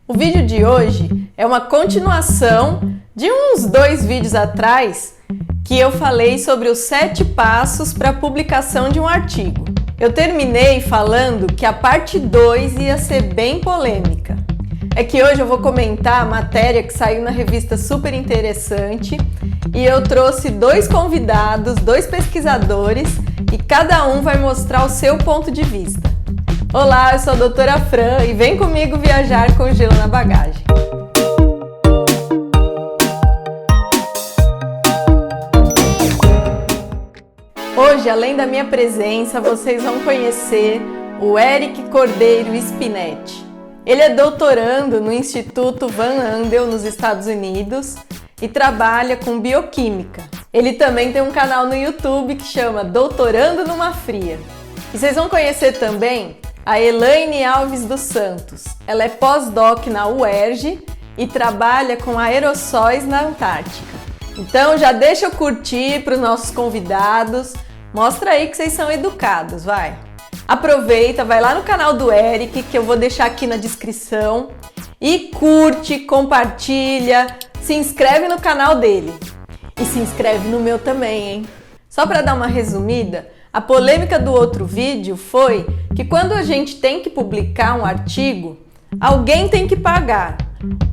O vídeo de hoje é uma continuação de uns 2 vídeos atrás que eu falei sobre os 7 passos para a publicação de um artigo. Eu terminei falando que a parte 2 ia ser bem polêmica. É que hoje eu vou comentar a matéria que saiu na revista Super Interessante e eu trouxe 2 convidados, 2 pesquisadores e cada um vai mostrar o seu ponto de vista. Olá, eu sou a doutora Fran e vem comigo viajar com gelo na bagagem. Hoje, além da minha presença, vocês vão conhecer o Eric Cordeiro Spinetti. Ele é doutorando no Instituto Van Andel, nos Estados Unidos, e trabalha com bioquímica. Ele também tem um canal no YouTube que chama Doutorando numa Fria. E vocês vão conhecer também a Elaine Alves dos Santos. Ela é pós-doc na UERJ e trabalha com aerossóis na Antártica. Então já deixa eu curtir para os nossos convidados. Mostra aí que vocês são educados, vai! Aproveita, vai lá no canal do Eric, que eu vou deixar aqui na descrição, e curte, compartilha, se inscreve no canal dele. E se inscreve no meu também, hein? Só para dar uma resumida, a polêmica do outro vídeo foi que quando a gente tem que publicar um artigo, alguém tem que pagar.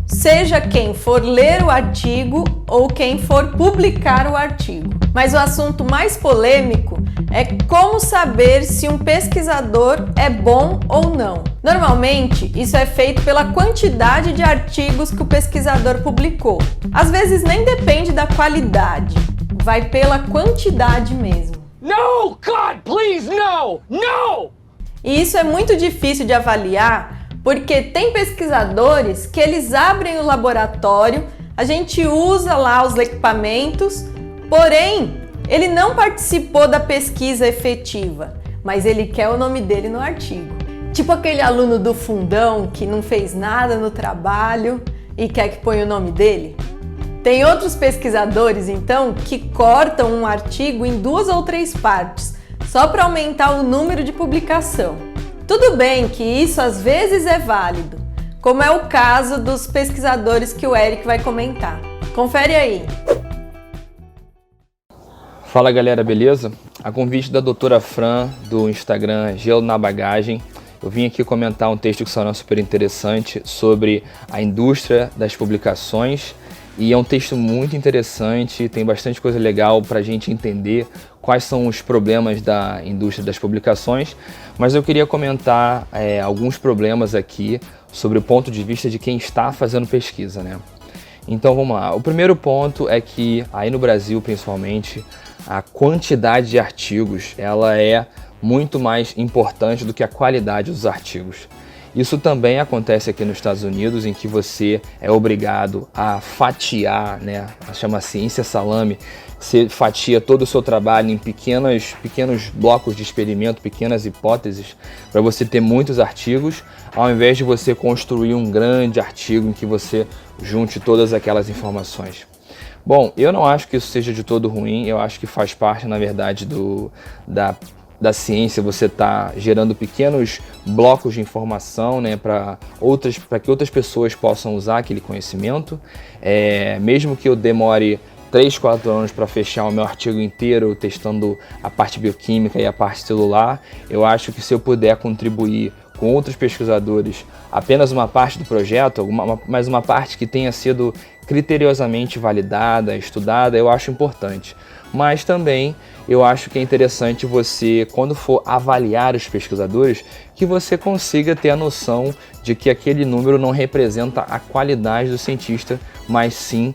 Seja quem for ler o artigo ou quem for publicar o artigo. Mas o assunto mais polêmico é como saber se um pesquisador é bom ou não. Normalmente, isso é feito pela quantidade de artigos que o pesquisador publicou. Às vezes nem depende da qualidade, vai pela quantidade mesmo. No, God, please, no! No! E isso é muito difícil de avaliar, porque tem pesquisadores que eles abrem o laboratório, a gente usa lá os equipamentos, porém, ele não participou da pesquisa efetiva, mas ele quer o nome dele no artigo. Tipo aquele aluno do fundão que não fez nada no trabalho e quer que ponha o nome dele. Tem outros pesquisadores, então, que cortam um artigo em 2 ou 3 partes, só para aumentar o número de publicação. Tudo bem que isso às vezes é válido, como é o caso dos pesquisadores que o Eric vai comentar. Confere aí! Fala galera, beleza? A convite da doutora Fran, do Instagram Gelo na Bagagem, eu vim aqui comentar um texto que saiu super interessante sobre a indústria das publicações. E é um texto muito interessante, tem bastante coisa legal para a gente entender quais são os problemas da indústria das publicações, mas eu queria comentar alguns problemas aqui sobre o ponto de vista de quem está fazendo pesquisa, né? Então vamos lá. O primeiro ponto é que aí no Brasil, principalmente, a quantidade de artigos ela é muito mais importante do que a qualidade dos artigos. Isso também acontece aqui nos Estados Unidos, em que você é obrigado a fatiar, né? Chama ciência salame. Você fatia todo o seu trabalho em pequenos blocos de experimento, pequenas hipóteses, para você ter muitos artigos, ao invés de você construir um grande artigo em que você junte todas aquelas informações. Bom, eu não acho que isso seja de todo ruim, eu acho que faz parte, na verdade, da ciência, você está gerando pequenos blocos de informação, né, para que outras pessoas possam usar aquele conhecimento. Mesmo que eu demore 3, 4 anos para fechar o meu artigo inteiro, testando a parte bioquímica e a parte celular, eu acho que se eu puder contribuir com outros pesquisadores apenas uma parte do projeto, mas uma parte que tenha sido criteriosamente validada, estudada, eu acho importante. Mas também eu acho que é interessante você, quando for avaliar os pesquisadores, que você consiga ter a noção de que aquele número não representa a qualidade do cientista, mas sim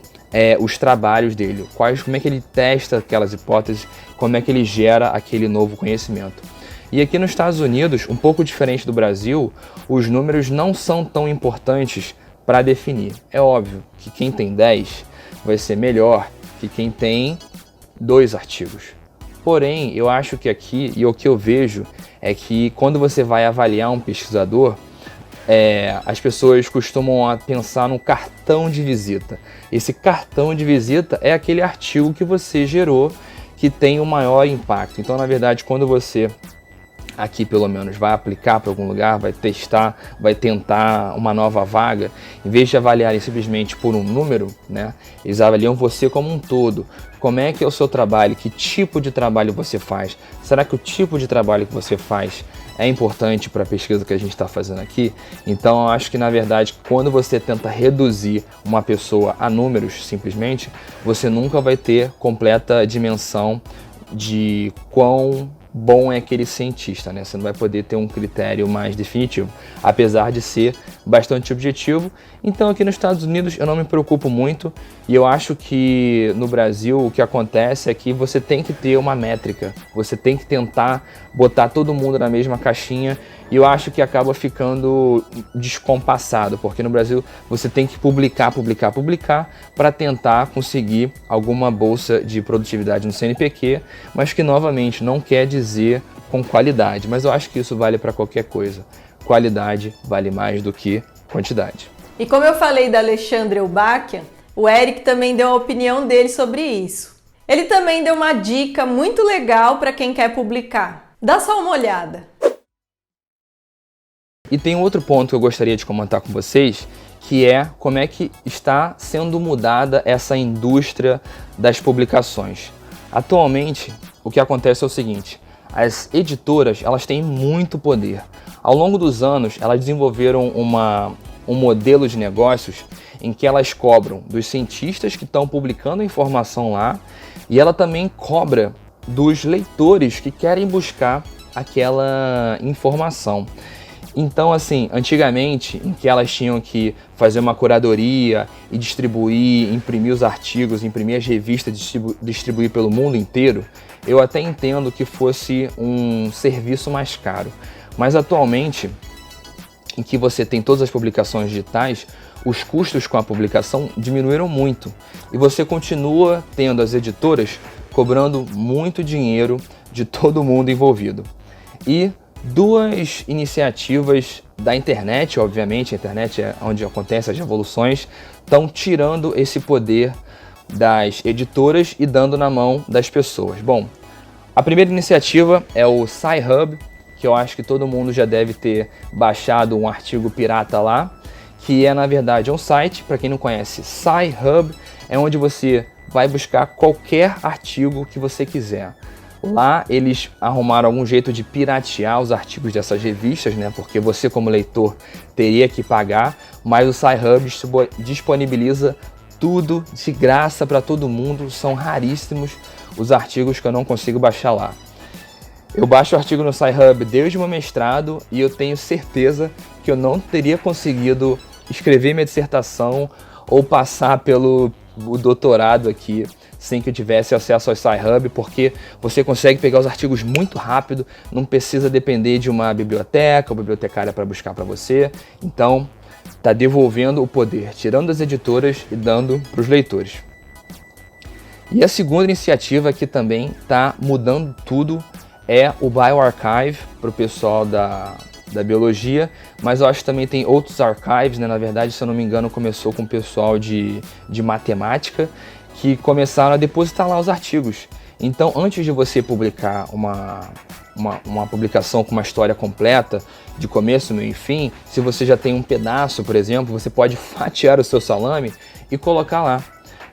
os trabalhos dele, como é que ele testa aquelas hipóteses, como é que ele gera aquele novo conhecimento. E aqui nos Estados Unidos, um pouco diferente do Brasil, os números não são tão importantes para definir. É óbvio que quem tem 10 vai ser melhor que quem tem 2 artigos. Porém, eu acho que aqui, e o que eu vejo, é que quando você vai avaliar um pesquisador, as pessoas costumam pensar no cartão de visita. Esse cartão de visita é aquele artigo que você gerou que tem o maior impacto. Então, na verdade, quando você aqui pelo menos, vai aplicar para algum lugar, vai testar, vai tentar uma nova vaga, em vez de avaliarem simplesmente por um número, né, eles avaliam você como um todo. Como é que é o seu trabalho? Que tipo de trabalho você faz? Será que o tipo de trabalho que você faz é importante para a pesquisa que a gente está fazendo aqui? Então, eu acho que, na verdade, quando você tenta reduzir uma pessoa a números, simplesmente, você nunca vai ter completa dimensão de quão bom é aquele cientista, né? Você não vai poder ter um critério mais definitivo, apesar de ser bastante objetivo. Então, aqui nos Estados Unidos eu não me preocupo muito, e eu acho que no Brasil o que acontece é que você tem que ter uma métrica, você tem que tentar botar todo mundo na mesma caixinha, e eu acho que acaba ficando descompassado, porque no Brasil você tem que publicar para tentar conseguir alguma bolsa de produtividade no CNPq, mas que novamente não quer dizer com qualidade, mas eu acho que isso vale para qualquer coisa. Qualidade vale mais do que quantidade. E como eu falei da Alexandre Elbachia, o Eric também deu a opinião dele sobre isso. Ele também deu uma dica muito legal para quem quer publicar. Dá só uma olhada. E tem outro ponto que eu gostaria de comentar com vocês, que é como é que está sendo mudada essa indústria das publicações. Atualmente, o que acontece é o seguinte: as editoras, elas têm muito poder. Ao longo dos anos, elas desenvolveram um modelo de negócios em que elas cobram dos cientistas que estão publicando informação lá, e ela também cobra dos leitores que querem buscar aquela informação. Então, assim, antigamente, em que elas tinham que fazer uma curadoria e distribuir, imprimir os artigos, imprimir as revistas, distribuir pelo mundo inteiro, eu até entendo que fosse um serviço mais caro. Mas atualmente, em que você tem todas as publicações digitais, os custos com a publicação diminuíram muito. E você continua tendo as editoras cobrando muito dinheiro de todo mundo envolvido. E duas iniciativas da internet, obviamente, a internet é onde acontecem as revoluções, estão tirando esse poder das editoras e dando na mão das pessoas. Bom, a primeira iniciativa é o Sci-Hub, que eu acho que todo mundo já deve ter baixado um artigo pirata lá, que é, na verdade, um site, para quem não conhece, Sci-Hub é onde você vai buscar qualquer artigo que você quiser. Lá eles arrumaram algum jeito de piratear os artigos dessas revistas, né? Porque você, como leitor, teria que pagar, mas o Sci-Hub disponibiliza tudo de graça para todo mundo. São raríssimos os artigos que eu não consigo baixar lá. Eu baixo o artigo no Sci-Hub desde o meu mestrado e eu tenho certeza que eu não teria conseguido escrever minha dissertação ou passar pelo doutorado aqui sem que eu tivesse acesso ao Sci-Hub, porque você consegue pegar os artigos muito rápido, não precisa depender de uma biblioteca ou bibliotecária para buscar para você. Então, está devolvendo o poder, tirando das editoras e dando para os leitores. E a segunda iniciativa que também está mudando tudo é o bioRxiv para o pessoal da biologia, mas eu acho que também tem outros archives, né? Na verdade, se eu não me engano, começou com o pessoal de matemática, que começaram a depositar lá os artigos. Então, antes de você publicar uma publicação com uma história completa, de começo, meio e fim, se você já tem um pedaço, por exemplo, você pode fatiar o seu salame e colocar lá.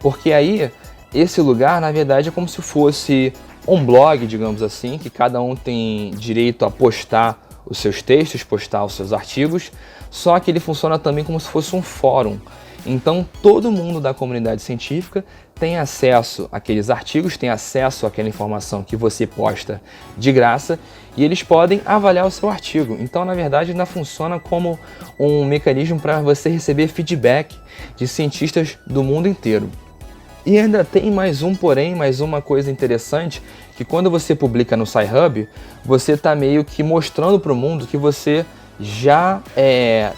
Porque aí, esse lugar, na verdade, é como se fosse um blog, digamos assim, que cada um tem direito a postar os seus textos, postar os seus artigos, só que ele funciona também como se fosse um fórum. Então, todo mundo da comunidade científica tem acesso àqueles artigos, tem acesso àquela informação que você posta de graça e eles podem avaliar o seu artigo. Então, na verdade, ainda funciona como um mecanismo para você receber feedback de cientistas do mundo inteiro. E ainda tem mais uma coisa interessante, que quando você publica no Sci-Hub, você está meio que mostrando para o mundo que você já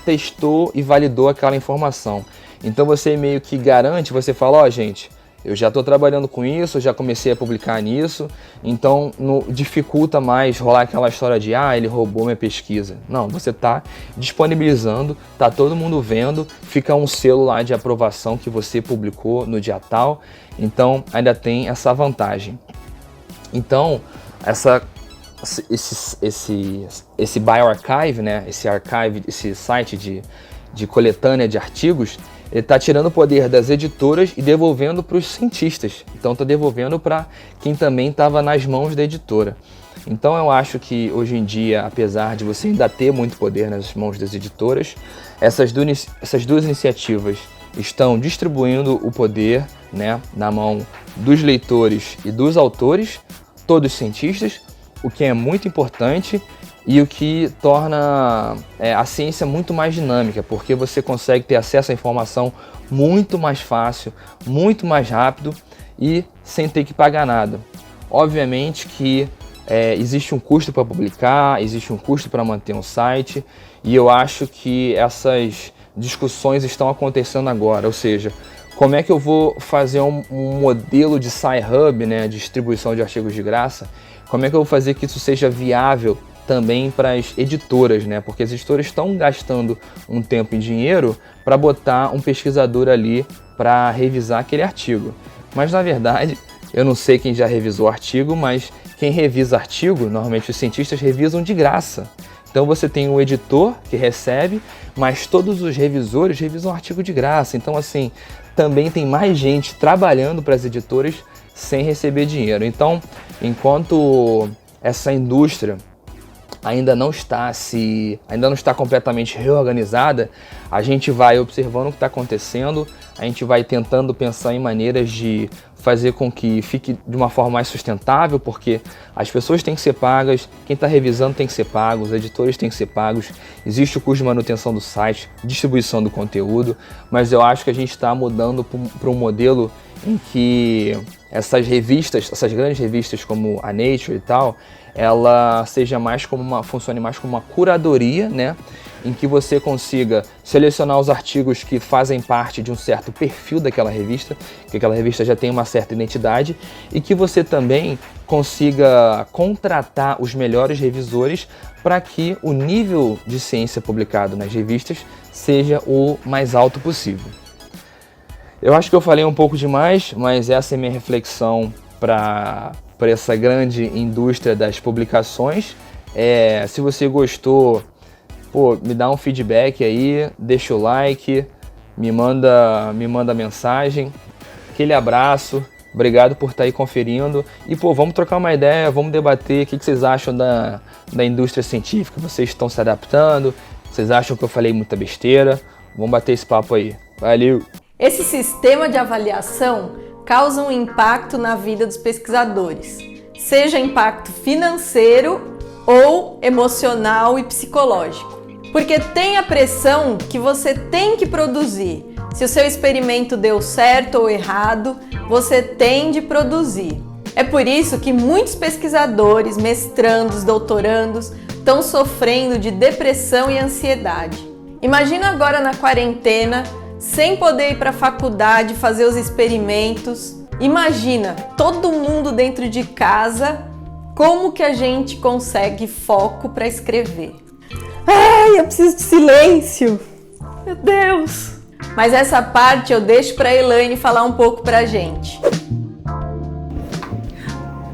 testou e validou aquela informação. Então você meio que garante, você fala, ó, gente, eu já estou trabalhando com isso, já comecei a publicar nisso, então não dificulta mais rolar aquela história de, ele roubou minha pesquisa. Não, você está disponibilizando, está todo mundo vendo, fica um selo lá de aprovação que você publicou no dia tal, então ainda tem essa vantagem. Então, essa esse bioarchive, né, esse site de coletânea de artigos, ele está tirando o poder das editoras e devolvendo para os cientistas. Então está devolvendo para quem também estava nas mãos da editora. Então eu acho que hoje em dia, apesar de você ainda ter muito poder nas mãos das editoras, essas duas iniciativas estão distribuindo o poder, né, na mão dos leitores e dos autores, todos cientistas, o que é muito importante e o que torna a ciência muito mais dinâmica, porque você consegue ter acesso à informação muito mais fácil, muito mais rápido e sem ter que pagar nada. Obviamente que existe um custo para publicar, existe um custo para manter um site, e eu acho que essas discussões estão acontecendo agora, ou seja, como é que eu vou fazer um modelo de Sci-Hub, né, de distribuição de artigos de graça, como é que eu vou fazer que isso seja viável também para as editoras, né, porque as editoras estão gastando um tempo e dinheiro para botar um pesquisador ali para revisar aquele artigo, mas na verdade, eu não sei quem já revisou o artigo, mas quem revisa artigo, normalmente os cientistas revisam de graça. Então você tem um editor que recebe, mas todos os revisores revisam o artigo de graça. Então assim, também tem mais gente trabalhando para as editoras sem receber dinheiro. Então, enquanto essa indústria ainda não está completamente reorganizada, a gente vai observando o que está acontecendo, a gente vai tentando pensar em maneiras de fazer com que fique de uma forma mais sustentável, porque as pessoas têm que ser pagas, quem está revisando tem que ser pago, os editores têm que ser pagos, existe o custo de manutenção do site, distribuição do conteúdo, mas eu acho que a gente está mudando para um modelo em que essas grandes revistas como a Nature e tal, ela funcione mais como uma curadoria, né? Em que você consiga selecionar os artigos que fazem parte de um certo perfil daquela revista, que aquela revista já tem uma certa identidade, e que você também consiga contratar os melhores revisores para que o nível de ciência publicado nas revistas seja o mais alto possível. Eu acho que eu falei um pouco demais, mas essa é minha reflexão para essa grande indústria das publicações. Se você gostou, me dá um feedback aí, deixa o like, me manda mensagem. Aquele abraço, obrigado por estar aí conferindo. E vamos trocar uma ideia, vamos debater o que vocês acham da indústria científica. Vocês estão se adaptando? Vocês acham que eu falei muita besteira? Vamos bater esse papo aí. Valeu! Esse sistema de avaliação causa um impacto na vida dos pesquisadores, seja impacto financeiro ou emocional e psicológico. Porque tem a pressão que você tem que produzir. Se o seu experimento deu certo ou errado, você tem de produzir. É por isso que muitos pesquisadores, mestrandos, doutorandos estão sofrendo de depressão e ansiedade. Imagina agora na quarentena, sem poder ir para a faculdade fazer os experimentos. Imagina todo mundo dentro de casa, como que a gente consegue foco para escrever? Ai, eu preciso de silêncio. Meu Deus. Mas essa parte eu deixo para a Elaine falar um pouco para a gente.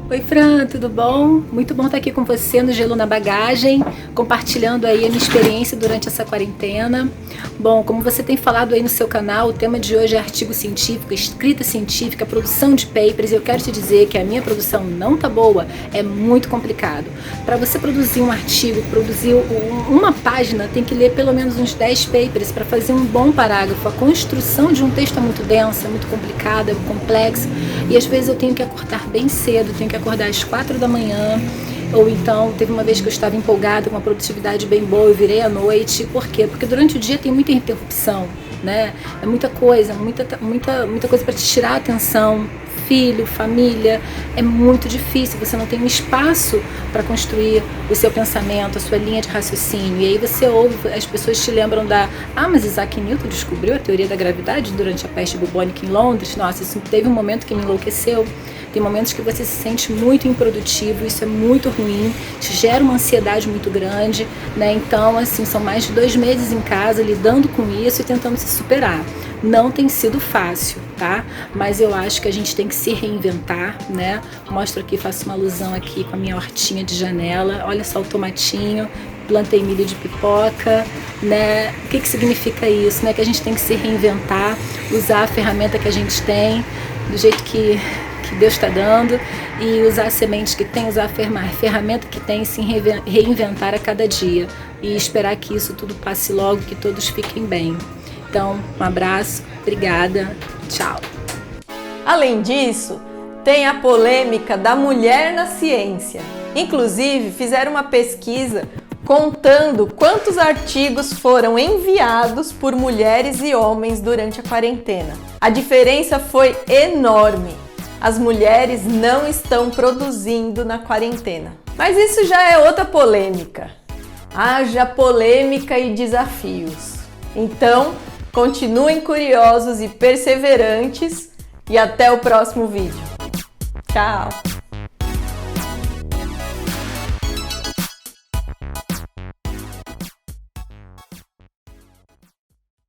Oi, Fran, tudo bom? Muito bom estar aqui com você no Gelo na Bagagem, compartilhando aí a minha experiência durante essa quarentena. Bom, como você tem falado aí no seu canal, o tema de hoje é artigo científico, escrita científica, produção de papers, e eu quero te dizer que a minha produção não tá boa, é muito complicado. Para você produzir um artigo, produzir uma página, tem que ler pelo menos uns 10 papers para fazer um bom parágrafo. A construção de um texto é muito densa, muito complicada, complexa, e às vezes eu tenho que acordar bem cedo, tenho que acordar às 4 da manhã, ou então teve uma vez que eu estava empolgada com uma produtividade bem boa, eu virei à noite. Por quê? Porque durante o dia tem muita interrupção, né? É muita coisa coisa para te tirar a atenção, filho, família, é muito difícil, você não tem um espaço para construir o seu pensamento, a sua linha de raciocínio, e aí você ouve, as pessoas te lembram mas Isaac Newton descobriu a teoria da gravidade durante a peste bubônica em Londres. Nossa, isso teve um momento que me enlouqueceu. Tem momentos que você se sente muito improdutivo, isso é muito ruim, te gera uma ansiedade muito grande, né? Então, assim, são mais de 2 meses em casa lidando com isso e tentando se superar. Não tem sido fácil, tá? Mas eu acho que a gente tem que se reinventar, né? Mostro aqui, faço uma alusão aqui com a minha hortinha de janela. Olha só o tomatinho, plantei milho de pipoca, né? O que que significa isso, né? Que a gente tem que se reinventar, usar a ferramenta que a gente tem, do jeito que Deus está dando, e usar as sementes que tem, usar a ferramenta que tem, e se reinventar a cada dia. E esperar que isso tudo passe logo, que todos fiquem bem. Então, um abraço, obrigada, tchau. Além disso, tem a polêmica da mulher na ciência. Inclusive, fizeram uma pesquisa contando quantos artigos foram enviados por mulheres e homens durante a quarentena. A diferença foi enorme. As mulheres não estão produzindo na quarentena. Mas isso já é outra polêmica. Haja polêmica e desafios. Então, continuem curiosos e perseverantes e até o próximo vídeo. Tchau!